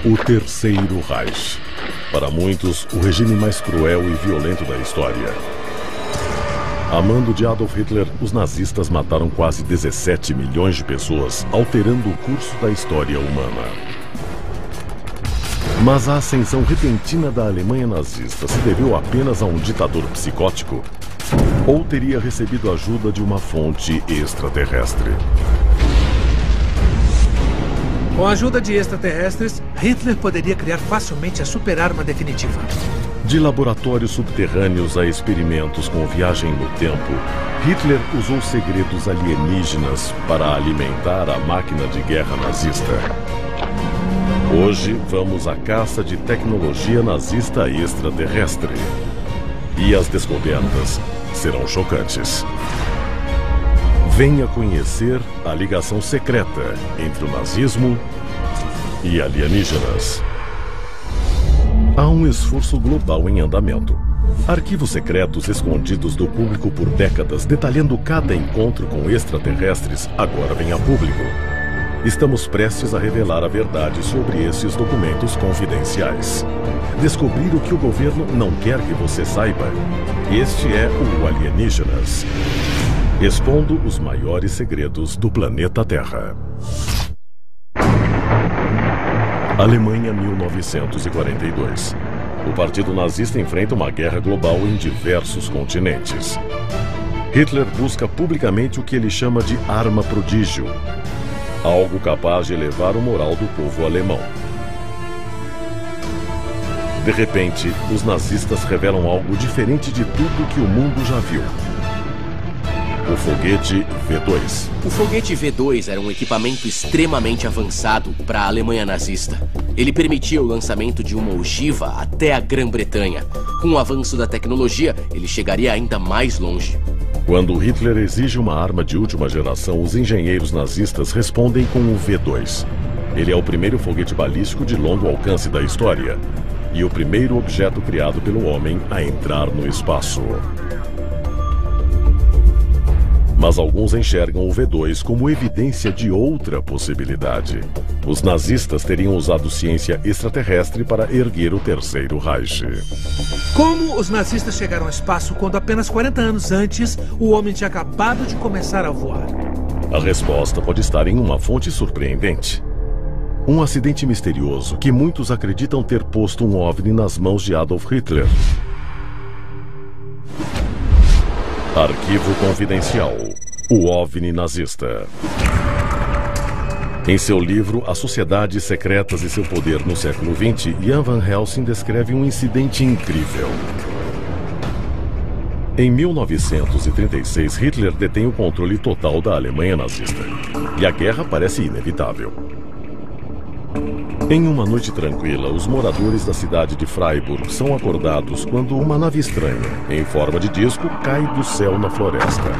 O Terceiro Reich. Para muitos, o regime mais cruel e violento da história. A mando de Adolf Hitler, os nazistas mataram quase 17 milhões de pessoas, alterando o curso da história humana. Mas a ascensão repentina da Alemanha nazista se deveu apenas a um ditador psicótico? Ou teria recebido ajuda de uma fonte extraterrestre? Com a ajuda de extraterrestres, Hitler poderia criar facilmente a super-arma definitiva. De laboratórios subterrâneos a experimentos com viagem no tempo, Hitler usou segredos alienígenas para alimentar a máquina de guerra nazista. Hoje vamos à caça de tecnologia nazista extraterrestre. E as descobertas serão chocantes. Venha conhecer a ligação secreta entre o nazismo e alienígenas. Há um esforço global em andamento. Arquivos secretos escondidos do público por décadas, detalhando cada encontro com extraterrestres, agora vêm a público. Estamos prestes a revelar a verdade sobre esses documentos confidenciais. Descobrir o que o governo não quer que você saiba. Este é o Alienígenas. Expondo os maiores segredos do planeta Terra. Alemanha, 1942. O partido nazista enfrenta uma guerra global em diversos continentes. Hitler busca publicamente o que ele chama de arma prodígio. Algo capaz de elevar o moral do povo alemão. De repente, os nazistas revelam algo diferente de tudo que o mundo já viu. O foguete V2. O foguete V2 era um equipamento extremamente avançado para a Alemanha nazista. Ele permitia o lançamento de uma ogiva até a Grã-Bretanha. Com o avanço da tecnologia, ele chegaria ainda mais longe. Quando Hitler exige uma arma de última geração, os engenheiros nazistas respondem com o V2. Ele é o primeiro foguete balístico de longo alcance da história e o primeiro objeto criado pelo homem a entrar no espaço. Mas alguns enxergam o V2 como evidência de outra possibilidade. Os nazistas teriam usado ciência extraterrestre para erguer o Terceiro Reich. Como os nazistas chegaram ao espaço quando apenas 40 anos antes o homem tinha acabado de começar a voar? A resposta pode estar em uma fonte surpreendente. Um acidente misterioso que muitos acreditam ter posto um OVNI nas mãos de Adolf Hitler. Arquivo confidencial. O OVNI nazista. Em seu livro As Sociedades Secretas e seu Poder no Século XX, Jan Van Helsing descreve um incidente incrível. Em 1936, Hitler detém o controle total da Alemanha nazista. E a guerra parece inevitável. Em uma noite tranquila, os moradores da cidade de Freiburg são acordados quando uma nave estranha, em forma de disco, cai do céu na floresta.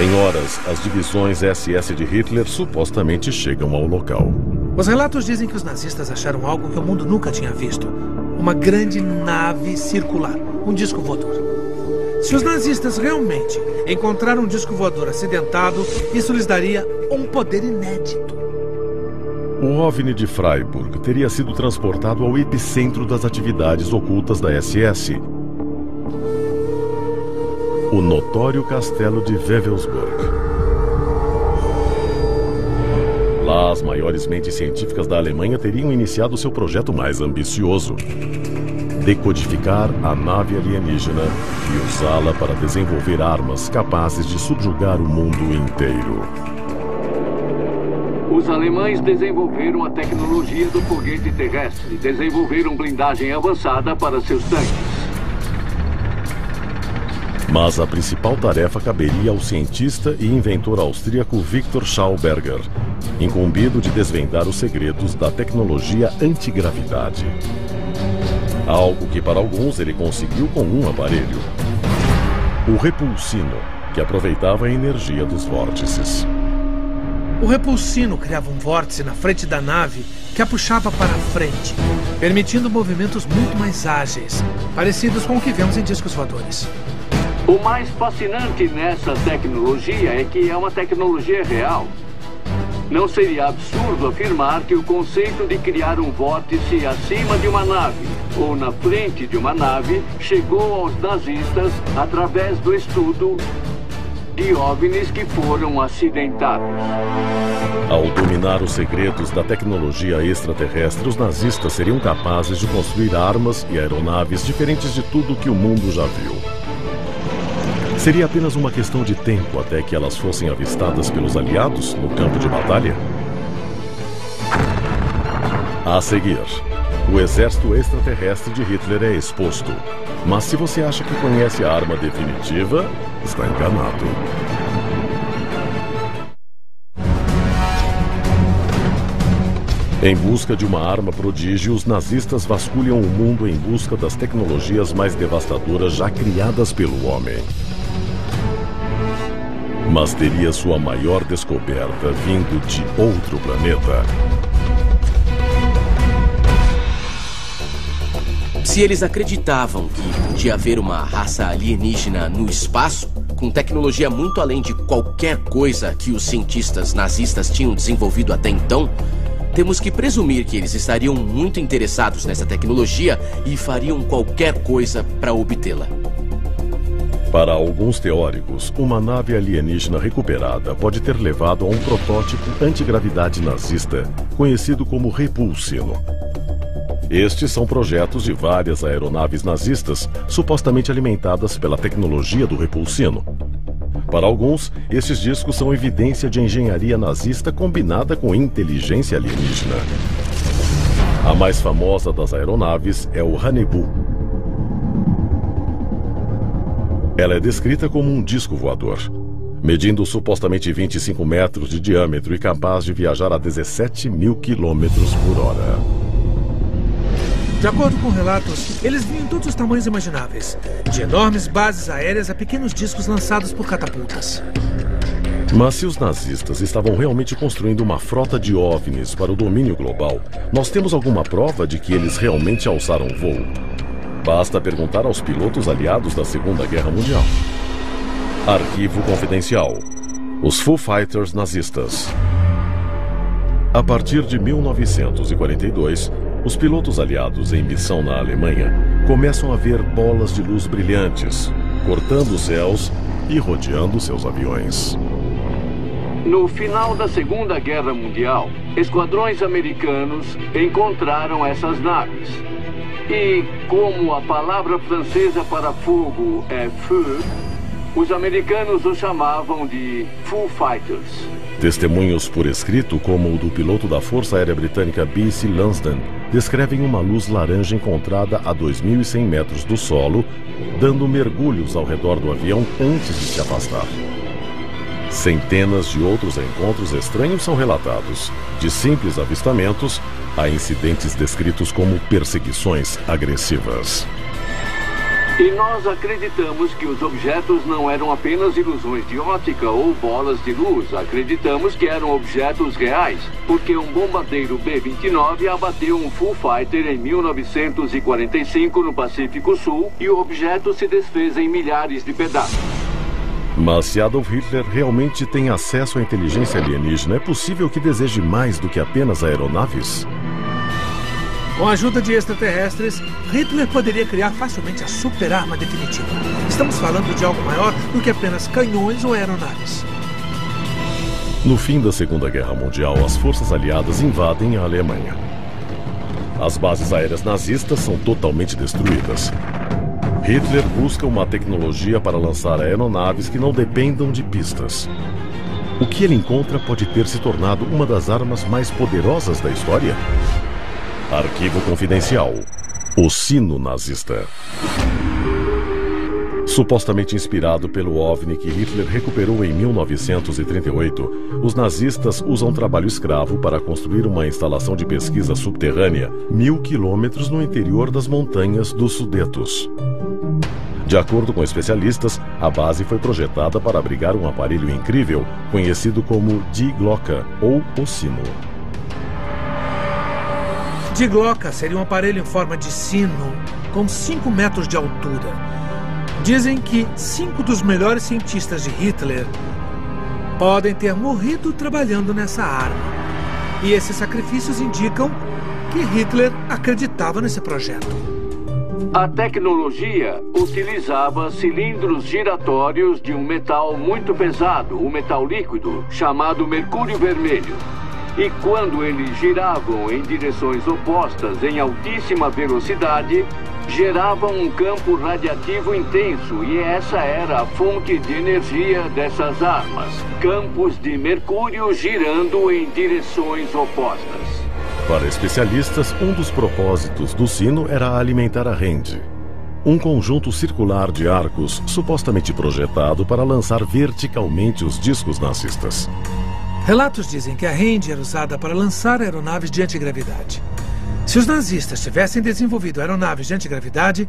Em horas, as divisões SS de Hitler supostamente chegam ao local. Os relatos dizem que os nazistas acharam algo que o mundo nunca tinha visto. Uma grande nave circular, um disco voador. Se os nazistas realmente encontraram um disco voador acidentado, isso lhes daria um poder inédito. O OVNI de Freiburg teria sido transportado ao epicentro das atividades ocultas da SS. O notório castelo de Wewelsburg. Lá, as maiores mentes científicas da Alemanha teriam iniciado seu projeto mais ambicioso: decodificar a nave alienígena e usá-la para desenvolver armas capazes de subjugar o mundo inteiro. Os alemães desenvolveram a tecnologia do foguete terrestre, desenvolveram blindagem avançada para seus tanques. Mas a principal tarefa caberia ao cientista e inventor austríaco Victor Schauberger, incumbido de desvendar os segredos da tecnologia antigravidade. Algo que para alguns ele conseguiu com um aparelho: o repulsino, que aproveitava a energia dos vórtices. O repulsino criava um vórtice na frente da nave que a puxava para a frente, permitindo movimentos muito mais ágeis, parecidos com o que vemos em discos voadores. O mais fascinante nessa tecnologia é que é uma tecnologia real. não seria absurdo afirmar que o conceito de criar um vórtice acima de uma nave ou na frente de uma nave chegou aos nazistas através do estudo de OVNIs que foram acidentados. Ao dominar os segredos da tecnologia extraterrestre, os nazistas seriam capazes de construir armas e aeronaves diferentes de tudo que o mundo já viu. Seria apenas uma questão de tempo até que elas fossem avistadas pelos aliados no campo de batalha? A seguir, o exército extraterrestre de Hitler é exposto. Mas se você acha que conhece a arma definitiva, está enganado. Em busca de uma arma prodígio, os nazistas vasculham o mundo em busca das tecnologias mais devastadoras já criadas pelo homem. Mas teria sua maior descoberta vindo de outro planeta. Se eles acreditavam que podia haver uma raça alienígena no espaço, com tecnologia muito além de qualquer coisa que os cientistas nazistas tinham desenvolvido até então, temos que presumir que eles estariam muito interessados nessa tecnologia e fariam qualquer coisa para obtê-la. Para alguns teóricos, uma nave alienígena recuperada pode ter levado a um protótipo antigravidade nazista, conhecido como Repulsino. Estes são projetos de várias aeronaves nazistas, supostamente alimentadas pela tecnologia do Repulsino. Para alguns, estes discos são evidência de engenharia nazista combinada com inteligência alienígena. A mais famosa das aeronaves é o Hanebu. Ela é descrita como um disco voador, medindo supostamente 25 metros de diâmetro e capaz de viajar a 17 mil quilômetros por hora. De acordo com relatos, eles vinham em todos os tamanhos imagináveis, de enormes bases aéreas a pequenos discos lançados por catapultas. Mas se os nazistas estavam realmente construindo uma frota de OVNIs para o domínio global, nós temos alguma prova de que eles realmente alçaram voo? Basta perguntar aos pilotos aliados da Segunda Guerra Mundial. Arquivo confidencial. Os Foo Fighters nazistas. A partir de 1942, os pilotos aliados em missão na Alemanha começam a ver bolas de luz brilhantes, cortando os céus e rodeando seus aviões. No final da Segunda Guerra Mundial, esquadrões americanos encontraram essas naves. E, como a palavra francesa para fogo é feu, os americanos os chamavam de Foo Fighters. Testemunhos por escrito, como o do piloto da Força Aérea Britânica B.C. Lumsden, descrevem uma luz laranja encontrada a 2.100 metros do solo, dando mergulhos ao redor do avião antes de se afastar. Centenas de outros encontros estranhos são relatados, de simples avistamentos a incidentes descritos como perseguições agressivas. E nós acreditamos que os objetos não eram apenas ilusões de ótica ou bolas de luz. Acreditamos que eram objetos reais, porque um bombardeiro B-29 abateu um Foo Fighter em 1945 no Pacífico Sul e o objeto se desfez em milhares de pedaços. Mas se Adolf Hitler realmente tem acesso à inteligência alienígena, é possível que deseje mais do que apenas aeronaves? Com a ajuda de extraterrestres, Hitler poderia criar facilmente a super-arma definitiva. Estamos falando de algo maior do que apenas canhões ou aeronaves. No fim da Segunda Guerra Mundial, as forças aliadas invadem a Alemanha. As bases aéreas nazistas são totalmente destruídas. Hitler busca uma tecnologia para lançar aeronaves que não dependam de pistas. O que ele encontra pode ter se tornado uma das armas mais poderosas da história? Arquivo confidencial. O sino nazista. Supostamente inspirado pelo OVNI que Hitler recuperou em 1938, os nazistas usam trabalho escravo para construir uma instalação de pesquisa subterrânea 1.000 quilômetros no interior das montanhas dos Sudetos. De acordo com especialistas, a base foi projetada para abrigar um aparelho incrível conhecido como Die Glocke, ou o sino. Die Glocke seria um aparelho em forma de sino, com 5 metros de altura. Dizem que 5 dos melhores cientistas de Hitler podem ter morrido trabalhando nessa arma. E esses sacrifícios indicam que Hitler acreditava nesse projeto. A tecnologia utilizava cilindros giratórios de um metal muito pesado, o metal líquido, chamado mercúrio vermelho. E quando eles giravam em direções opostas em altíssima velocidade, geravam um campo radiativo intenso, e essa era a fonte de energia dessas armas. Campos de mercúrio girando em direções opostas. Para especialistas, um dos propósitos do sino era alimentar a Rende, um conjunto circular de arcos supostamente projetado para lançar verticalmente os discos nazistas. Relatos dizem que a Rende era usada para lançar aeronaves de antigravidade. Se os nazistas tivessem desenvolvido aeronaves de antigravidade,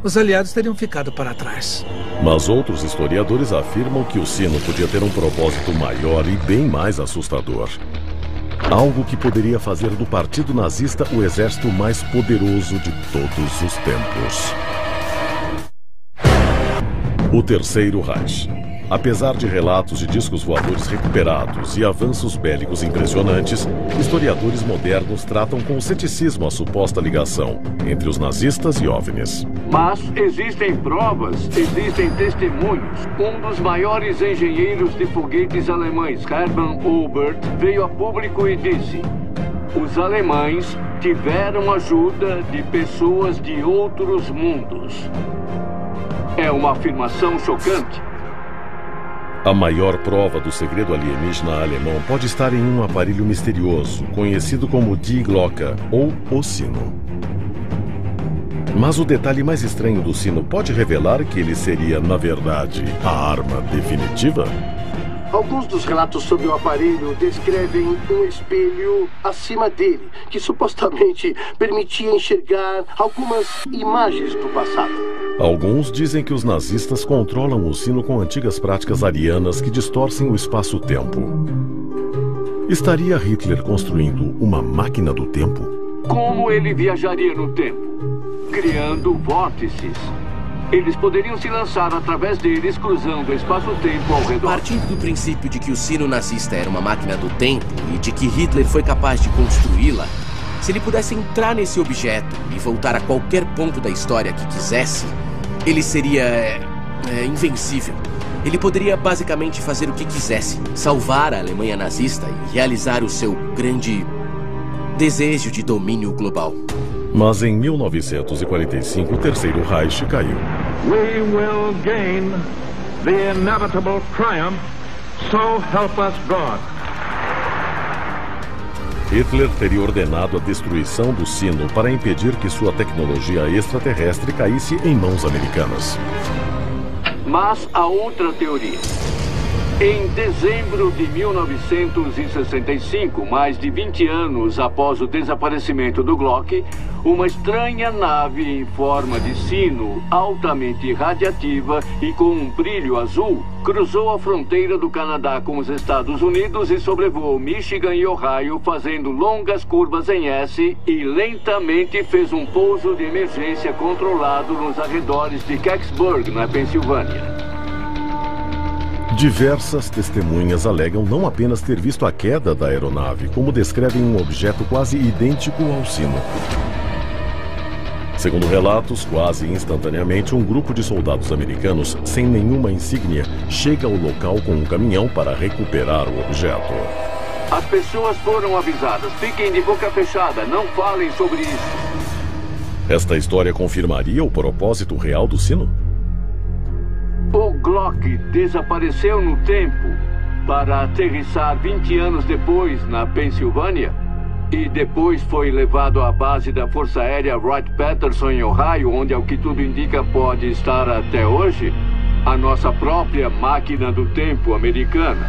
os aliados teriam ficado para trás. Mas outros historiadores afirmam que o sino podia ter um propósito maior e bem mais assustador. Algo que poderia fazer do Partido Nazista o exército mais poderoso de todos os tempos. O Terceiro Reich. Apesar de relatos de discos voadores recuperados e avanços bélicos impressionantes, historiadores modernos tratam com ceticismo a suposta ligação entre os nazistas e OVNIs. Mas existem provas, existem testemunhos. Um dos maiores engenheiros de foguetes alemães, Hermann Oberth, veio a público e disse: os alemães tiveram ajuda de pessoas de outros mundos. É uma afirmação chocante. A maior prova do segredo alienígena alemão pode estar em um aparelho misterioso, conhecido como Die Glocke, ou o sino. Mas o detalhe mais estranho do sino pode revelar que ele seria, na verdade, a arma definitiva? Alguns dos relatos sobre o aparelho descrevem um espelho acima dele, que supostamente permitia enxergar algumas imagens do passado. Alguns dizem que os nazistas controlam o sino com antigas práticas arianas que distorcem o espaço-tempo. Estaria Hitler construindo uma máquina do tempo? Como ele viajaria no tempo? Criando vórtices. Eles poderiam se lançar através deles, cruzando o espaço-tempo ao redor. Partindo do princípio de que o sino nazista era uma máquina do tempo e de que Hitler foi capaz de construí-la, se ele pudesse entrar nesse objeto e voltar a qualquer ponto da história que quisesse, ele seria invencível. Ele poderia basicamente fazer o que quisesse, salvar a Alemanha nazista e realizar o seu grande desejo de domínio global. Mas em 1945, o Terceiro Reich caiu. We will gain the inevitable triumph, so help us God. Hitler teria ordenado a destruição do sino para impedir que sua tecnologia extraterrestre caísse em mãos americanas. Mas há outra teoria. Em dezembro de 1965, mais de 20 anos após o desaparecimento do Glocke, uma estranha nave em forma de sino, altamente radiativa e com um brilho azul, cruzou a fronteira do Canadá com os Estados Unidos e sobrevoou Michigan e Ohio, fazendo longas curvas em S, e lentamente fez um pouso de emergência controlado nos arredores de Kecksburg, na Pensilvânia. Diversas testemunhas alegam não apenas ter visto a queda da aeronave, como descrevem um objeto quase idêntico ao sino. Segundo relatos, quase instantaneamente, um grupo de soldados americanos, sem nenhuma insígnia, chega ao local com um caminhão para recuperar o objeto. As pessoas foram avisadas. Fiquem de boca fechada, não falem sobre isso. Esta história confirmaria o propósito real do sino? O Glocke desapareceu no tempo para aterrissar 20 anos depois na Pensilvânia e depois foi levado à base da Força Aérea Wright-Patterson em Ohio, onde, ao que tudo indica, pode estar até hoje, a nossa própria máquina do tempo americana.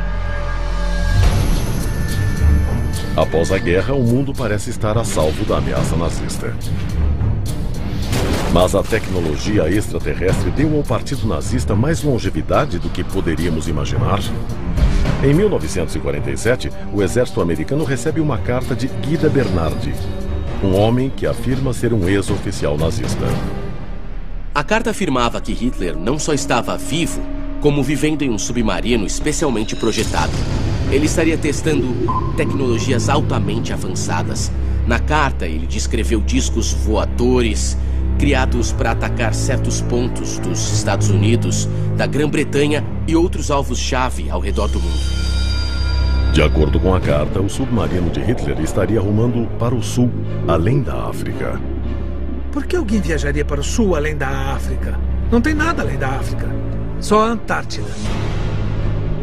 Após a guerra, o mundo parece estar a salvo da ameaça nazista. Mas a tecnologia extraterrestre deu ao Partido Nazista mais longevidade do que poderíamos imaginar. Em 1947, o exército americano recebe uma carta de Guida Bernardi, um homem que afirma ser um ex-oficial nazista. A carta afirmava que Hitler não só estava vivo, como vivendo em um submarino especialmente projetado. Ele estaria testando tecnologias altamente avançadas. Na carta, ele descreveu discos voadores criados para atacar certos pontos dos Estados Unidos, da Grã-Bretanha e outros alvos-chave ao redor do mundo. De acordo com a carta, o submarino de Hitler estaria rumando para o sul, além da África. Por que alguém viajaria para o sul além da África? Não tem nada além da África. Só a Antártida.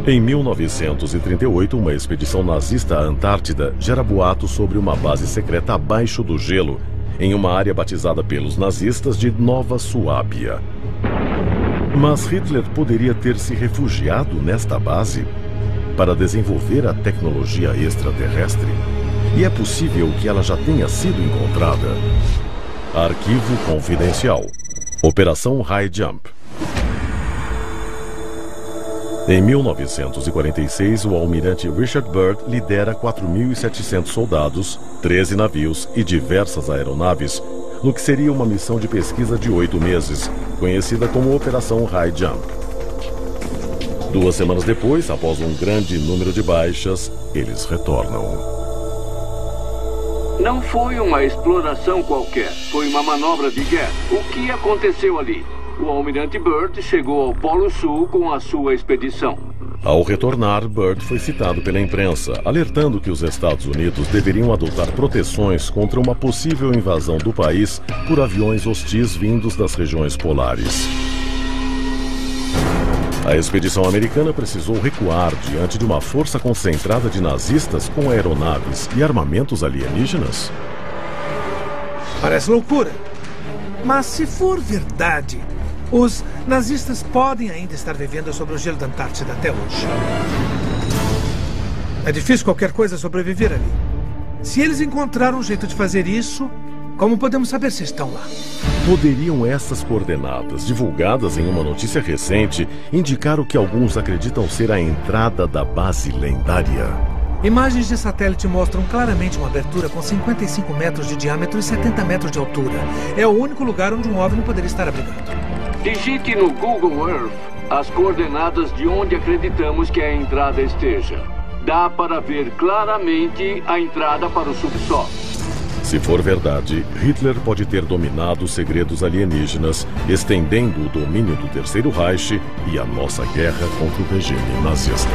Em 1938, uma expedição nazista à Antártida gera boatos sobre uma base secreta abaixo do gelo, em uma área batizada pelos nazistas de Nova Suábia. Mas Hitler poderia ter se refugiado nesta base para desenvolver a tecnologia extraterrestre. E é possível que ela já tenha sido encontrada. Arquivo confidencial. Operação High Jump. Em 1946, o almirante Richard Byrd lidera 4.700 soldados, 13 navios e diversas aeronaves, no que seria uma missão de pesquisa de 8 meses, conhecida como Operação High Jump. 2 semanas depois, após um grande número de baixas, eles retornam. Não foi uma exploração qualquer, foi uma manobra de guerra. O que aconteceu ali? O almirante Byrd chegou ao Polo Sul com a sua expedição. Ao retornar, Byrd foi citado pela imprensa, alertando que os Estados Unidos deveriam adotar proteções contra uma possível invasão do país por aviões hostis vindos das regiões polares. A expedição americana precisou recuar diante de uma força concentrada de nazistas com aeronaves e armamentos alienígenas? Parece loucura. Mas se for verdade, os nazistas podem ainda estar vivendo sobre o gelo da Antártida até hoje. É difícil qualquer coisa sobreviver ali. Se eles encontraram um jeito de fazer isso, como podemos saber se estão lá? Poderiam essas coordenadas, divulgadas em uma notícia recente, indicar o que alguns acreditam ser a entrada da base lendária? Imagens de satélite mostram claramente uma abertura com 55 metros de diâmetro e 70 metros de altura. É o único lugar onde um OVNI poderia estar abrigado. Digite no Google Earth as coordenadas de onde acreditamos que a entrada esteja. Dá para ver claramente a entrada para o subsolo. Se for verdade, Hitler pode ter dominado os segredos alienígenas, estendendo o domínio do Terceiro Reich e a nossa guerra contra o regime nazista.